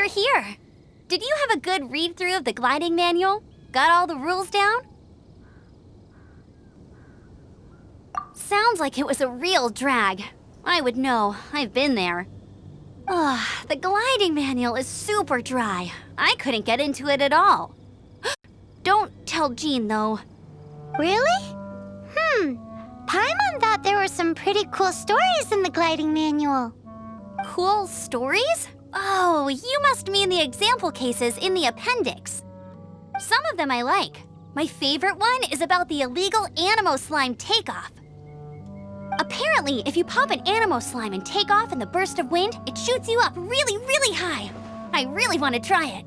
here. Did you have a good read-through of the gliding manual? Got all the rules down? Sounds like it was a real drag. I would know. I've been there. Ugh, the gliding manual is super dry. I couldn't get into it at all. Don't tell Jean, though. Really? Paimon thought there were some pretty cool stories in the gliding manual. Cool stories? Oh, you must mean the example cases in the appendix. Some of them I like. My favorite one is about the illegal Animo slime takeoff. Apparently, if you pop an Animo slime and take off in the burst of wind, it shoots you up really, really high. I really want to try it.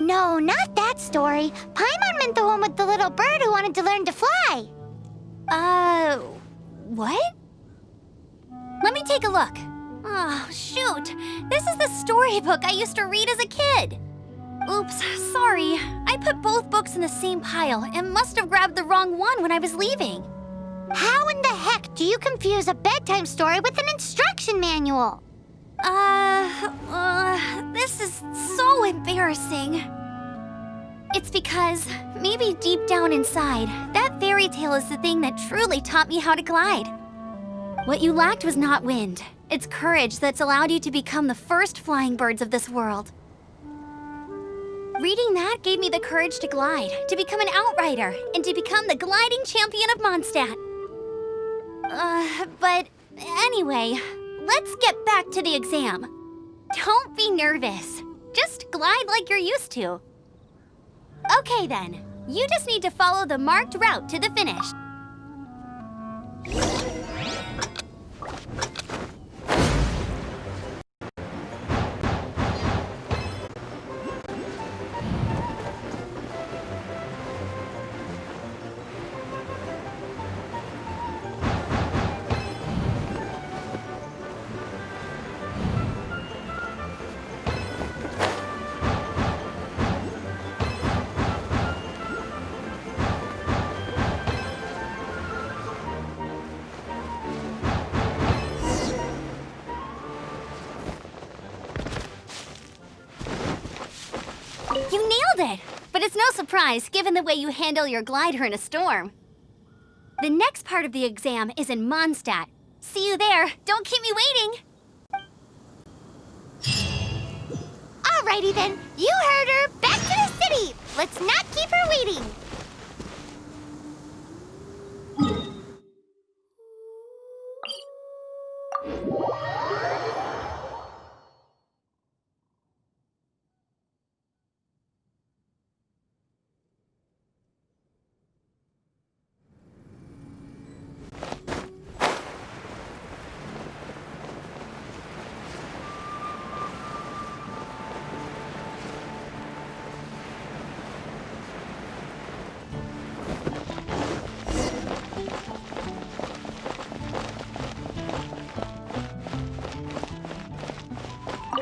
No, not that story. Paimon meant the one with the little bird who wanted to learn to fly. What? Let me take a look. Oh, shoot. This is the storybook I used to read as a kid. Oops, sorry. I put both books in the same pile and must have grabbed the wrong one when I was leaving. How in the heck do you confuse a bedtime story with an instruction manual? This is so embarrassing. It's because, maybe deep down inside, that fairy tale is the thing that truly taught me how to glide. What you lacked was not wind. It's courage that's allowed you to become the first flying birds of this world. Reading that gave me the courage to glide, to become an outrider, and to become the gliding champion of Mondstadt. But anyway, let's get back to the exam. Don't be nervous. Just glide like you're used to. Okay then, you just need to follow the marked route to the finish. You nailed it! But it's no surprise, given the way you handle your glider in a storm. The next part of the exam is in Mondstadt. See you there. Don't keep me waiting. Alrighty then, you heard her. Back to the city. Let's not keep her waiting.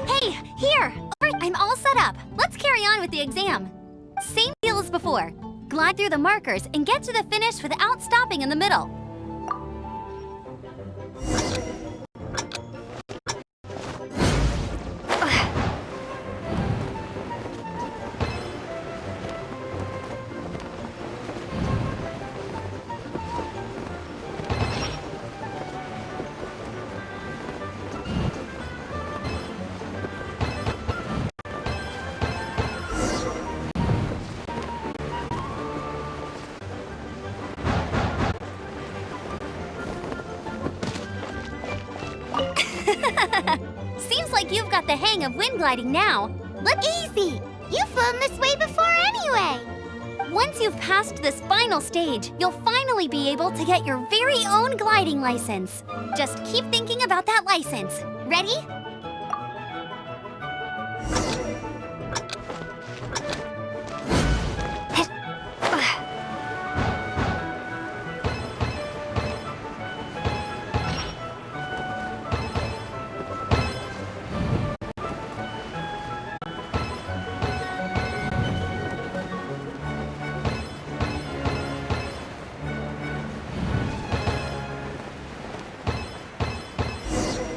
Hey, here! I'm all set up. Let's carry on with the exam. Same deal as before. Glide through the markers and get to the finish without stopping in the middle. Seems like you've got the hang of wind gliding now. Easy! You've flown this way before anyway. Once you've passed this final stage, you'll finally be able to get your very own gliding license. Just keep thinking about that license. Ready?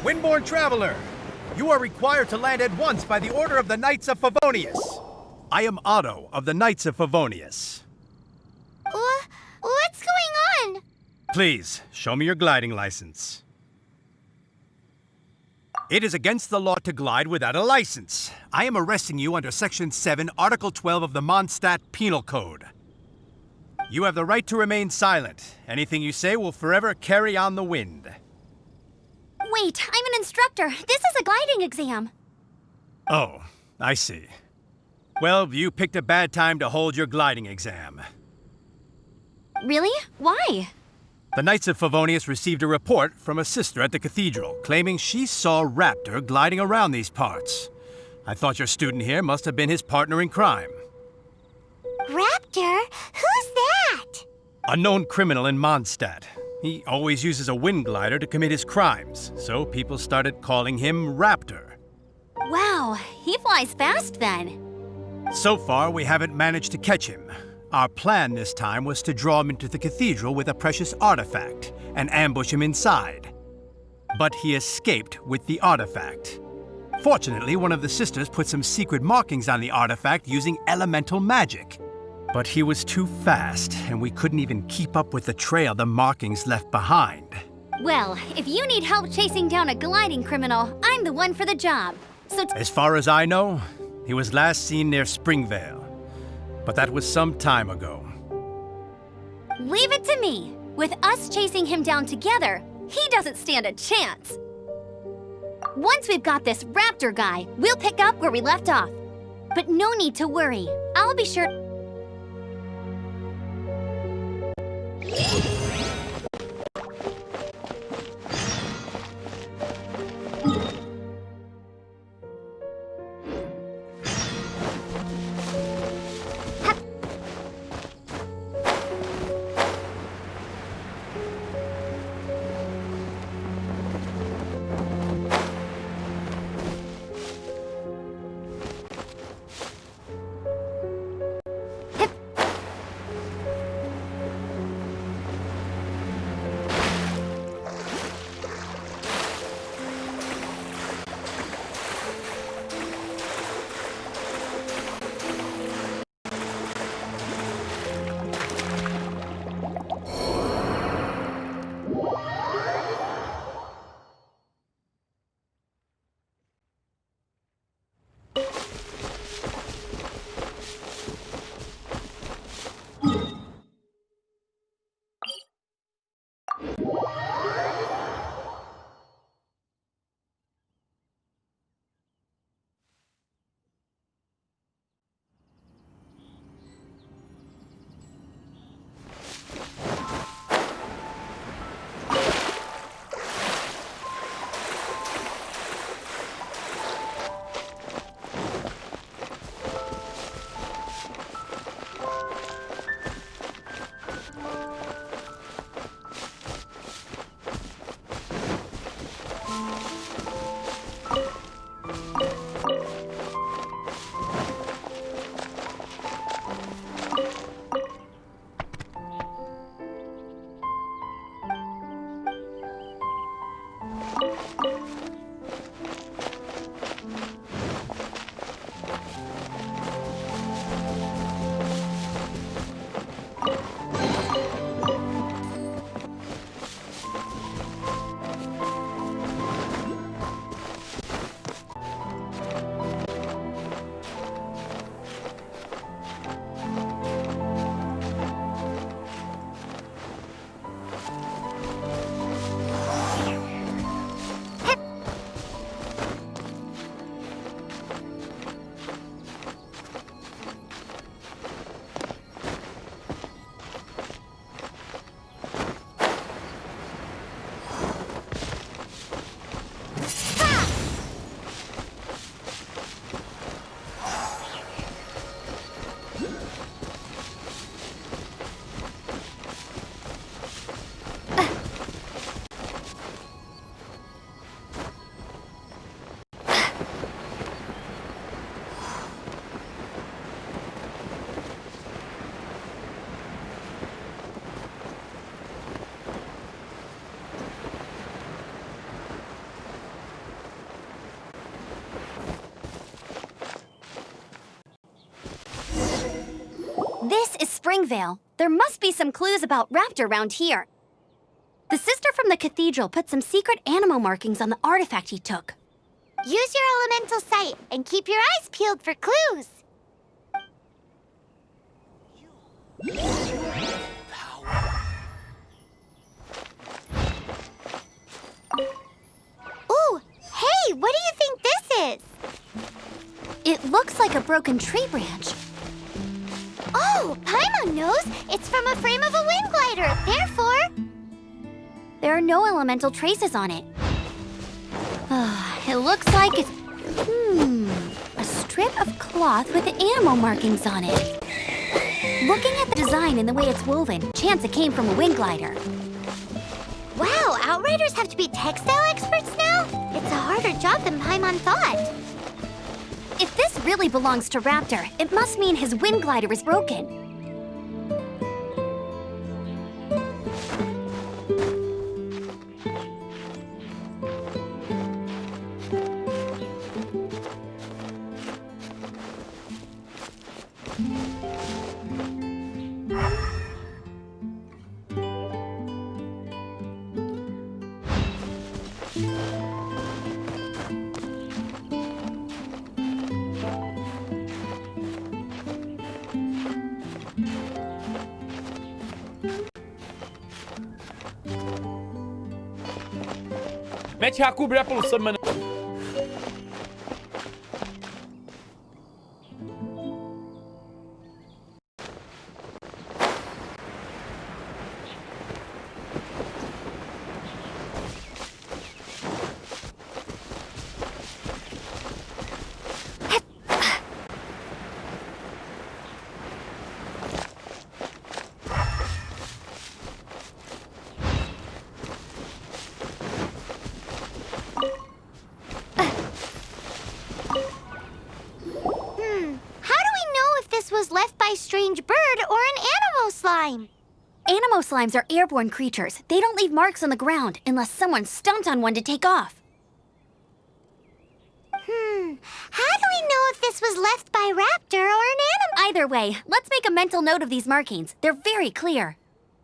Windborne Traveler, You are required to land at once by the order of the Knights of Favonius. I am Otto of the Knights of Favonius. What's going on? Please, show me your gliding license. It is against the law to glide without a license. I am arresting you under Section 7, Article 12 of the Mondstadt Penal Code. You have the right to remain silent. Anything you say will forever carry on the wind. Wait, I'm an instructor. This is a gliding exam. Oh, I see. Well, you picked a bad time to hold your gliding exam. Really? Why? The Knights of Favonius received a report from a sister at the cathedral claiming she saw Raptor gliding around these parts. I thought your student here must have been his partner in crime. Raptor? Who's that? A known criminal in Mondstadt. He always uses a wind glider to commit his crimes, so people started calling him Raptor. Wow, he flies fast then. So far, we haven't managed to catch him. Our plan this time was to draw him into the cathedral with a precious artifact and ambush him inside. But he escaped with the artifact. Fortunately, one of the sisters put some secret markings on the artifact using elemental magic. But he was too fast, and we couldn't even keep up with the trail the markings left behind. Well, if you need help chasing down a gliding criminal, I'm the one for the job. So As far as I know, he was last seen near Springvale. But that was some time ago. leave it to me. With us chasing him down together, he doesn't stand a chance. Once we've got this Raptor guy, we'll pick up where we left off. But no need to worry. I'll be sure... Vale. There must be some clues about Raptor around here. The sister from the cathedral put some secret animo markings on the artifact he took. Use your elemental sight and keep your eyes peeled for clues. Ooh, hey, what do you think this is? It looks like a broken tree branch. Oh, Paimon knows. It's from a frame of a wind glider. Therefore, There are no elemental traces on it. It looks like it's... a strip of cloth with animo markings on it. Looking at the design and the way it's woven, chance it came from a wind glider. wow, Outriders have to be textile experts now? It's a harder job than Paimon thought. If this really belongs to Raptor, it must mean his wind glider is broken. Mete a cobrir a pulsão, mano. Was left by strange bird or an animo slime. Animo slimes are airborne creatures. They don't leave marks on the ground unless someone stomped on one to take off. How do we know if this was left by Raptor or an animo? Either way, let's make a mental note of these markings. They're very clear.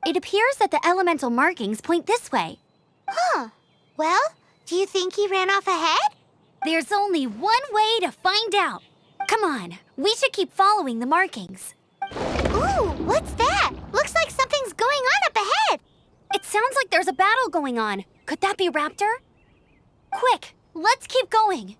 It appears that the elemental markings point this way. Huh. Well, do you think he ran off ahead? There's only one way to find out. Come on, we should keep following the markings. Ooh, what's that? Looks like something's going on up ahead. It sounds like there's a battle going on. Could that be Raptor? Quick, let's keep going.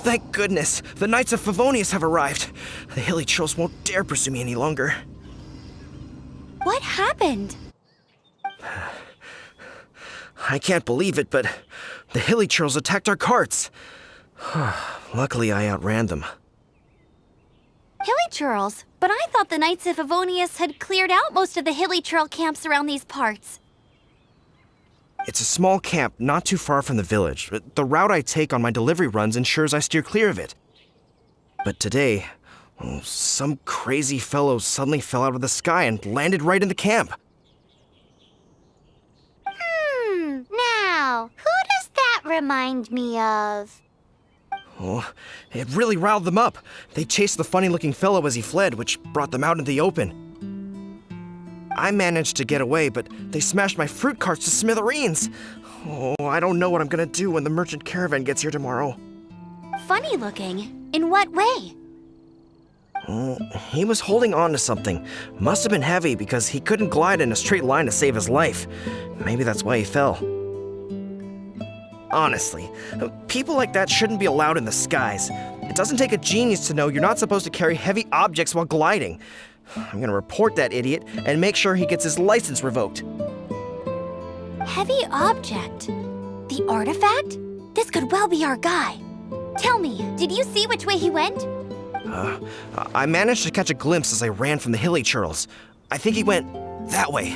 Thank goodness, the Knights of Favonius have arrived. The hilly trolls won't dare pursue me any longer. What happened? I can't believe it, but the hilly trolls attacked our carts. Luckily, I outran them. Hilly churls? But I thought the Knights of Favonius had cleared out most of the hilly churl camps around these parts. It's a small camp not too far from the village. The route I take on my delivery runs ensures I steer clear of it. But today, some crazy fellow suddenly fell out of the sky and landed right in the camp. Now, who does that remind me of? Oh, it really riled them up. They chased the funny-looking fellow as he fled, which brought them out into the open. I managed to get away, but they smashed my fruit carts to smithereens. Oh, I don't know what I'm gonna do when the merchant caravan gets here tomorrow. Funny looking? In what way? He was holding on to something. Must have been heavy because he couldn't glide in a straight line to save his life. Maybe that's why he fell. Honestly, people like that shouldn't be allowed in the skies. It doesn't take a genius to know you're not supposed to carry heavy objects while gliding. I'm gonna report that idiot and make sure he gets his license revoked. Heavy object? The artifact? This could well be our guy. Tell me, did you see which way he went? I managed to catch a glimpse as I ran from the hilly churls. I think he went that way.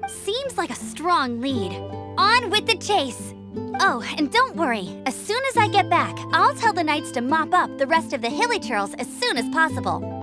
Seems like a strong lead. On with the chase! Oh, and don't worry. As soon as I get back, I'll tell the knights to mop up the rest of the hilly churls as soon as possible.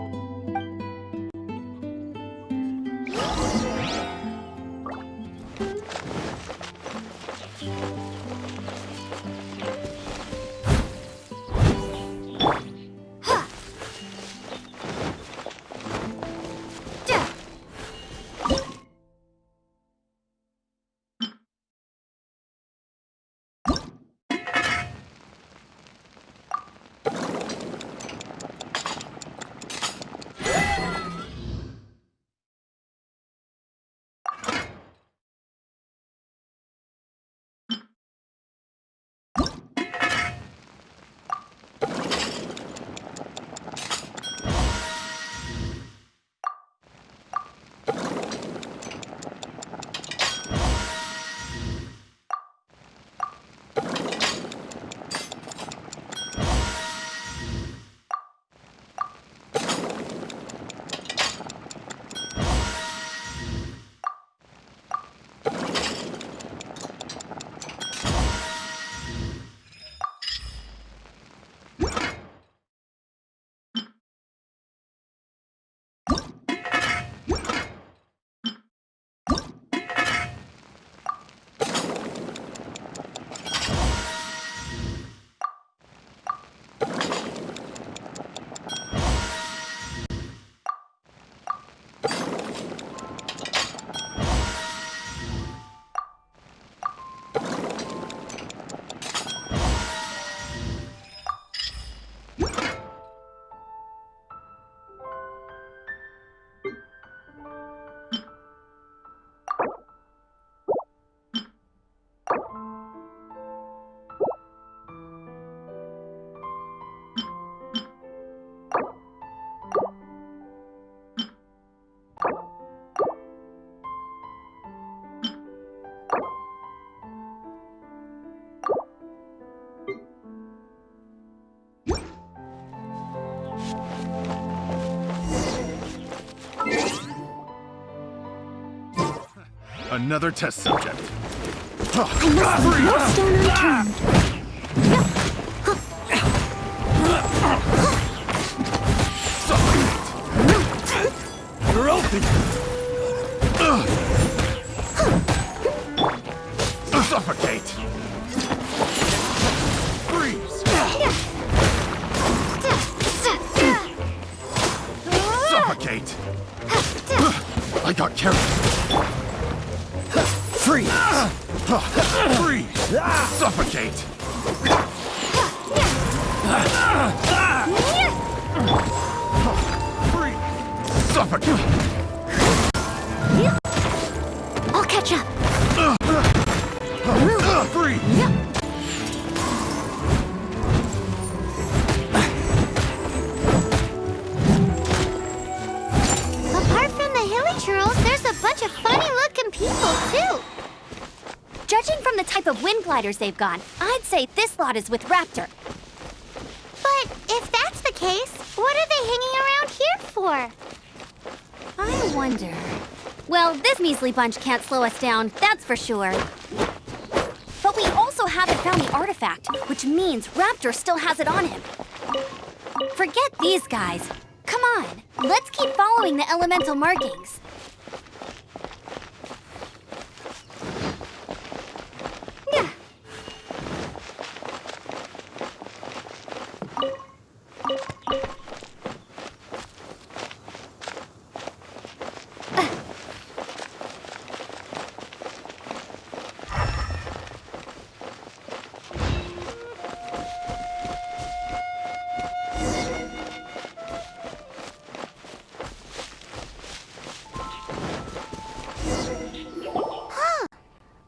Another test subject. You're open! Suffocate! Freeze! Suffocate! I got carried. Freeze! Freeze! Suffocate! Freeze! Suffocate! I'll catch up. Freeze! Apart from the hilly churls, there's a bunch of funny-looking people, too. Judging from the type of wind gliders they've got, I'd say this lot is with Raptor. But if that's the case, what are they hanging around here for? I wonder... Well, this measly bunch can't slow us down, that's for sure. But we also haven't found the artifact, which means Raptor still has it on him. Forget these guys. Come on, let's keep following the elemental markings.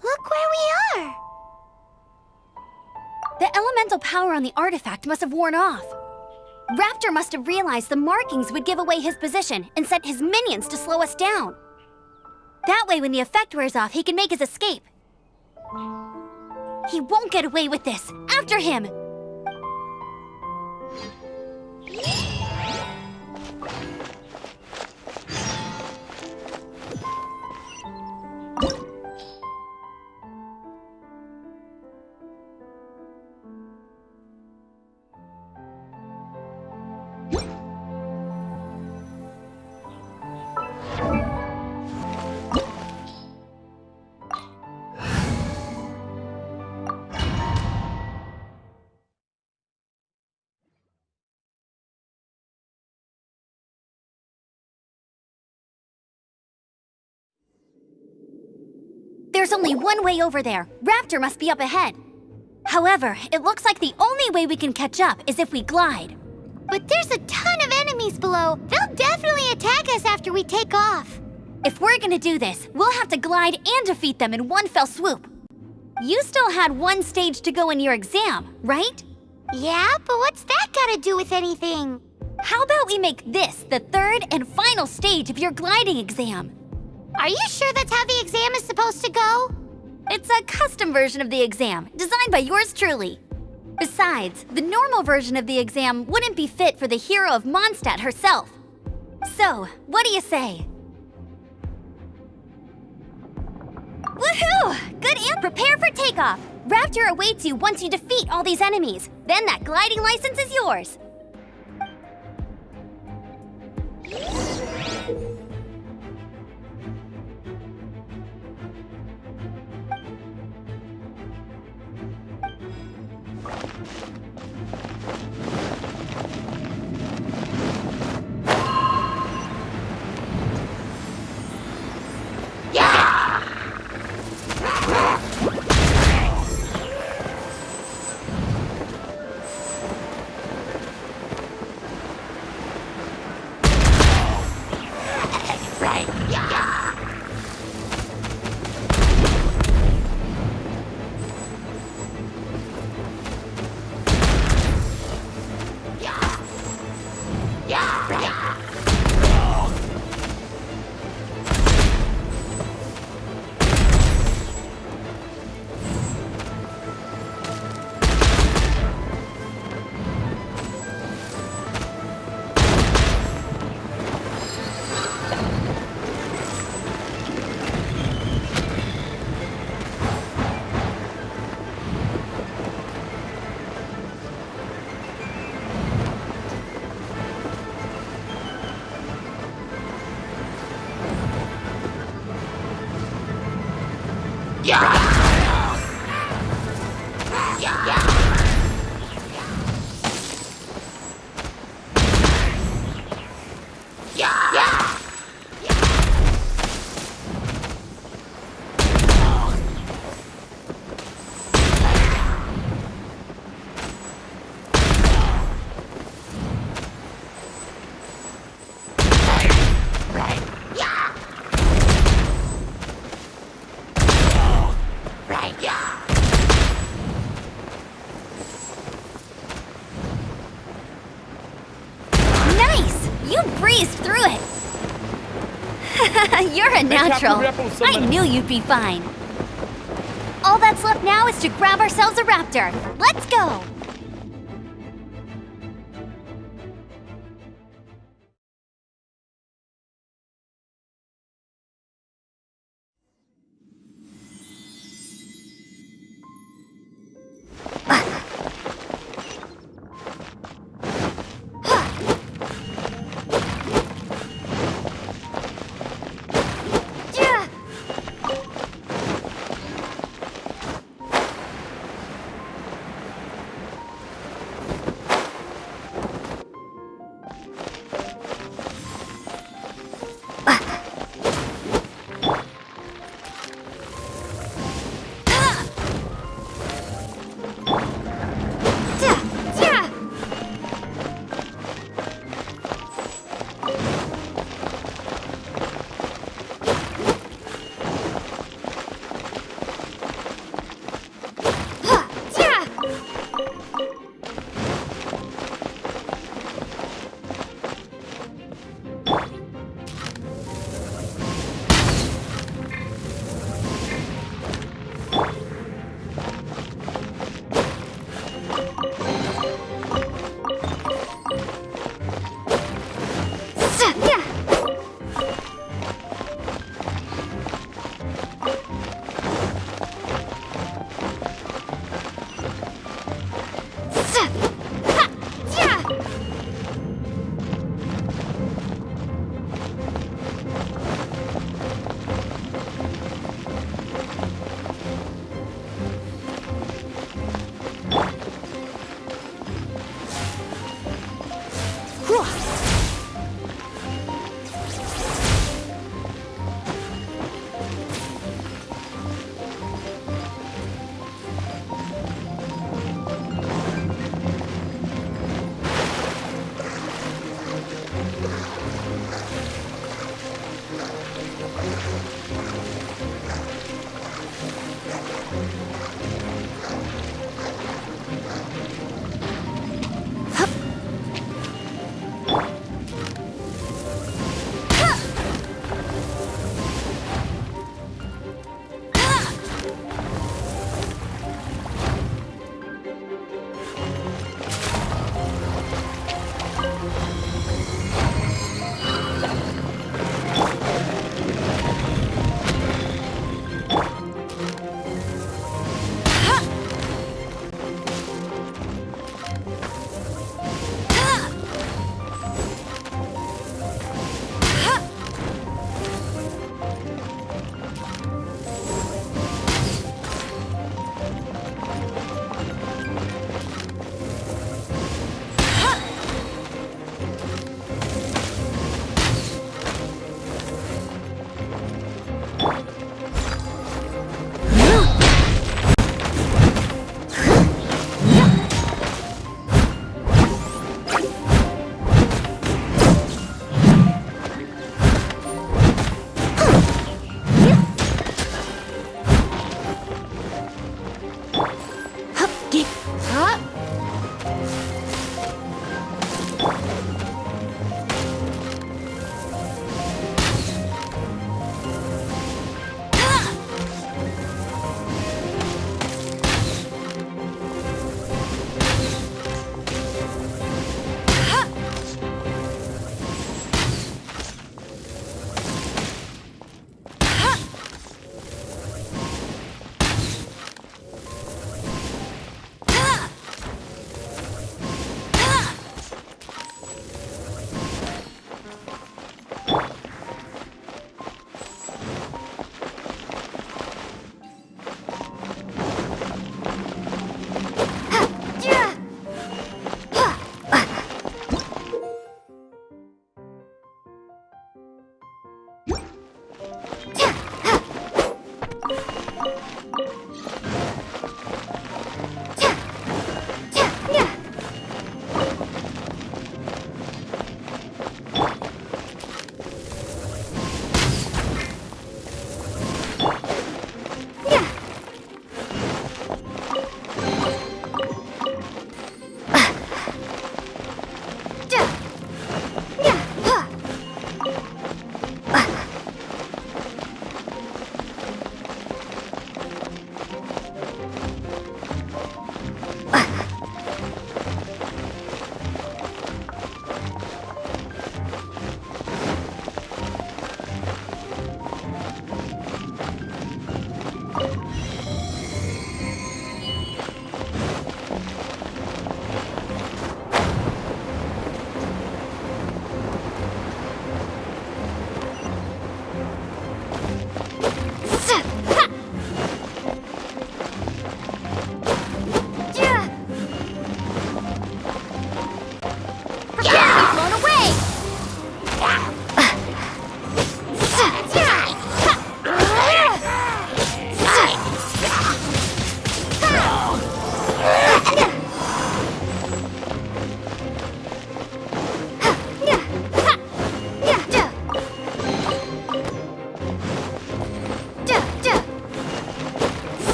Look where we are. The elemental power on the artifact must have worn off. Raptor must have realized the markings would give away his position and sent his minions to slow us down. That way, when the effect wears off, he can make his escape. He won't get away with this. After him! There's only one way over there. Raptor must be up ahead. However, it looks like the only way we can catch up is if we glide. But there's a ton of enemies below. They'll definitely attack us after we take off. If we're gonna do this, we'll have to glide and defeat them in one fell swoop. You still had one stage to go in your exam, right? Yeah, but what's that gotta do with anything? How about we make this the third and final stage of your gliding exam? Are you sure that's how the exam is supposed to go? It's a custom version of the exam, designed by yours truly. Besides, the normal version of the exam wouldn't be fit for the hero of Mondstadt herself. So, what do you say? Woohoo! Good and prepare for takeoff! Raptor awaits you once you defeat all these enemies. Then that gliding license is yours. You're a natural. I knew you'd be fine. All that's left now is to grab ourselves a raptor. Let's go!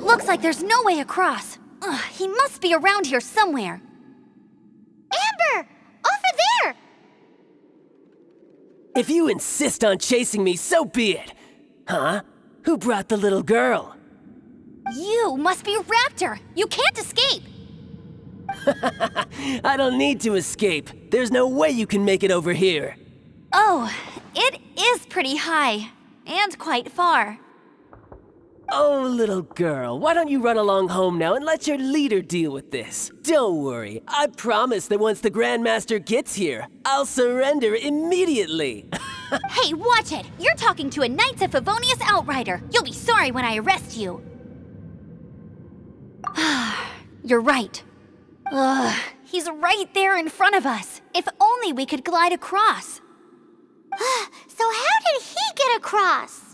Looks like there's no way across. Ugh, he must be around here somewhere. Amber! Over there! If you insist on chasing me, so be it. Huh? Who brought the little girl? You must be Raptor. You can't escape. I don't need to escape. There's no way you can make it over here. Oh, it is pretty high. And quite far. Oh, little girl, why don't you run along home now and let your leader deal with this? Don't worry, I promise that once the Grandmaster gets here, I'll surrender immediately. Hey, watch it! You're talking to a Knights of Favonius outrider. You'll be sorry when I arrest you. You're right. Ugh, he's right there in front of us. If only we could glide across. So how did he get across?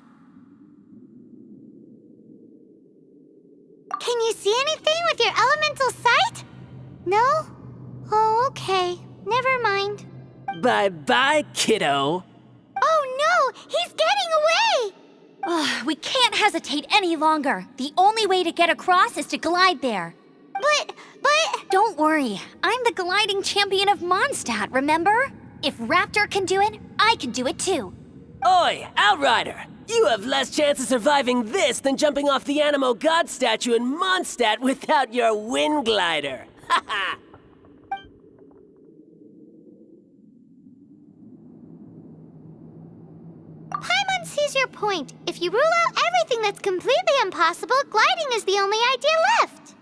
Can you see anything with your elemental sight? No? Oh, okay. Never mind. Bye-bye, kiddo. Oh no! He's getting away! Ugh, we can't hesitate any longer. The only way to get across is to glide there. But... Don't worry. I'm the gliding champion of Mondstadt, remember? If Raptor can do it, I can do it too. Oi, Outrider! You have less chance of surviving this than jumping off the Animo God statue in Mondstadt without your wind glider. Ha ha! Paimon sees your point. If you rule out everything that's completely impossible, gliding is the only idea left.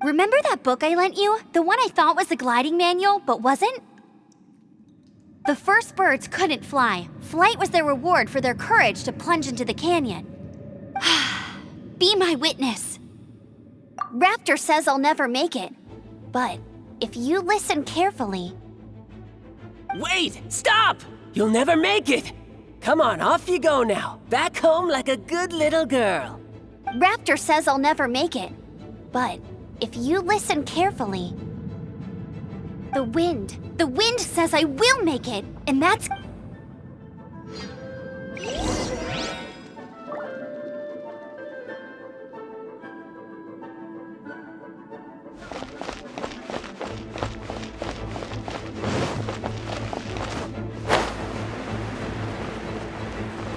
Remember that book I lent you? The one I thought was the gliding manual, but wasn't? The first birds couldn't fly. Flight was their reward for their courage to plunge into the canyon. Be my witness. Raptor says I'll never make it. But if you listen carefully... Wait! Stop! You'll never make it! Come on, off you go now. Back home like a good little girl. Raptor says I'll never make it. But if you listen carefully... The wind says I will make it, and that's...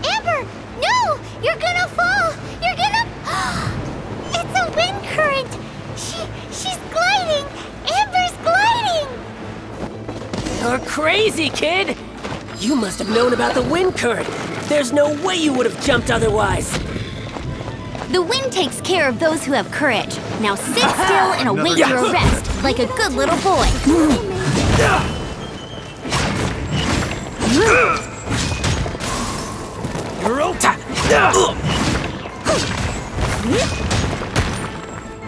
Amber! No! You're gonna fall! You're gonna... It's a wind current! She's gliding! Amber's gliding! You're crazy, kid! You must have known about the wind current. There's no way you would have jumped otherwise. The wind takes care of those who have courage. Now sit still and await your arrest, like a good little boy.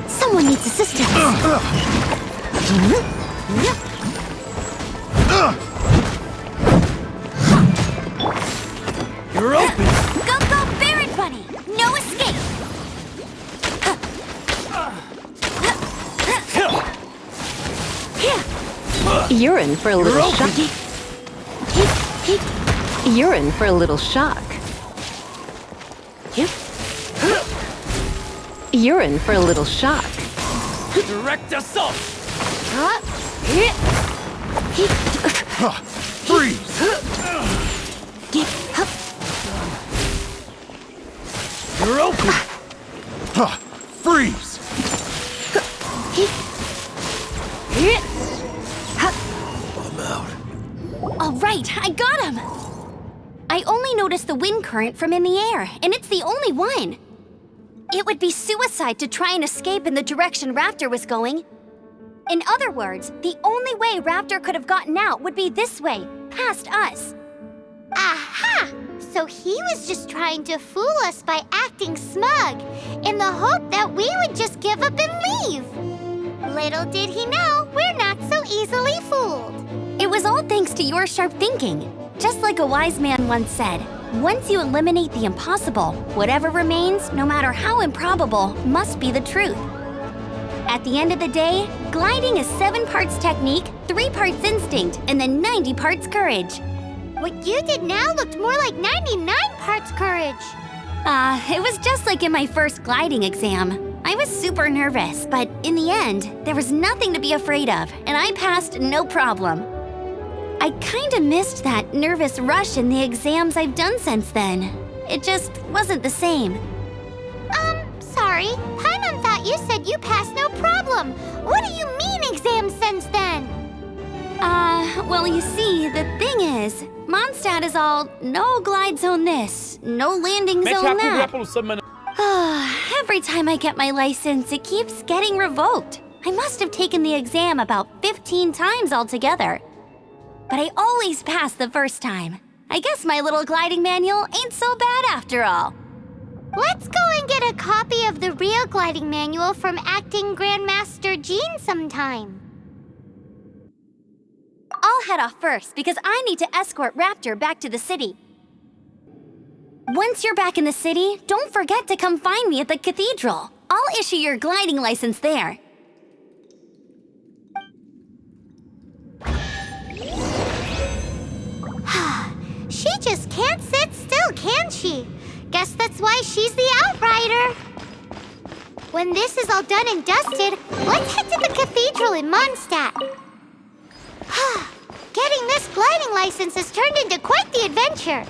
Someone needs assistance. You're open! Go, go, Barret Bunny! No escape! You're in for a little shock. You're in for a little shock. You're in for a little shock. Direct assault! Freeze! You're open! Freeze! I'm out. All right, I got him! I only noticed the wind current from in the air, and it's the only one. It would be suicide to try and escape in the direction Raptor was going. In other words, the only way Raptor could have gotten out would be this way, past us. Aha! So he was just trying to fool us by acting smug, in the hope that we would just give up and leave. Little did he know, we're not so easily fooled. It was all thanks to your sharp thinking. Just like a wise man once said, once you eliminate the impossible, whatever remains, no matter how improbable, must be the truth. At the end of the day, gliding is 7 parts technique, 3 parts instinct, and then 90 parts courage. What you did now looked more like 99 parts courage. It was just like in my first gliding exam. I was super nervous, but in the end, there was nothing to be afraid of, and I passed no problem. I kinda missed that nervous rush in the exams I've done since then. It just wasn't the same. Sorry. Paimon thought you said you passed no problem. What do you mean exams since then? Well, you see, the thing is, Mondstadt is all no glide zone this, no landing Mete a zone cobra that. pelo summoner. Every time I get my license, it keeps getting revoked. I must have taken the exam about 15 times altogether. But I always pass the first time. I guess my little gliding manual ain't so bad after all. Let's go and get a copy of the real gliding manual from Acting Grandmaster Jean sometime. I'll head off first because I need to escort Raptor back to the city. Once you're back in the city, don't forget to come find me at the cathedral. I'll issue your gliding license there. She just can't sit still, can she? Guess that's why she's the outrider. When this is all done and dusted, let's head to the cathedral in Mondstadt. Getting this gliding license has turned into quite the adventure.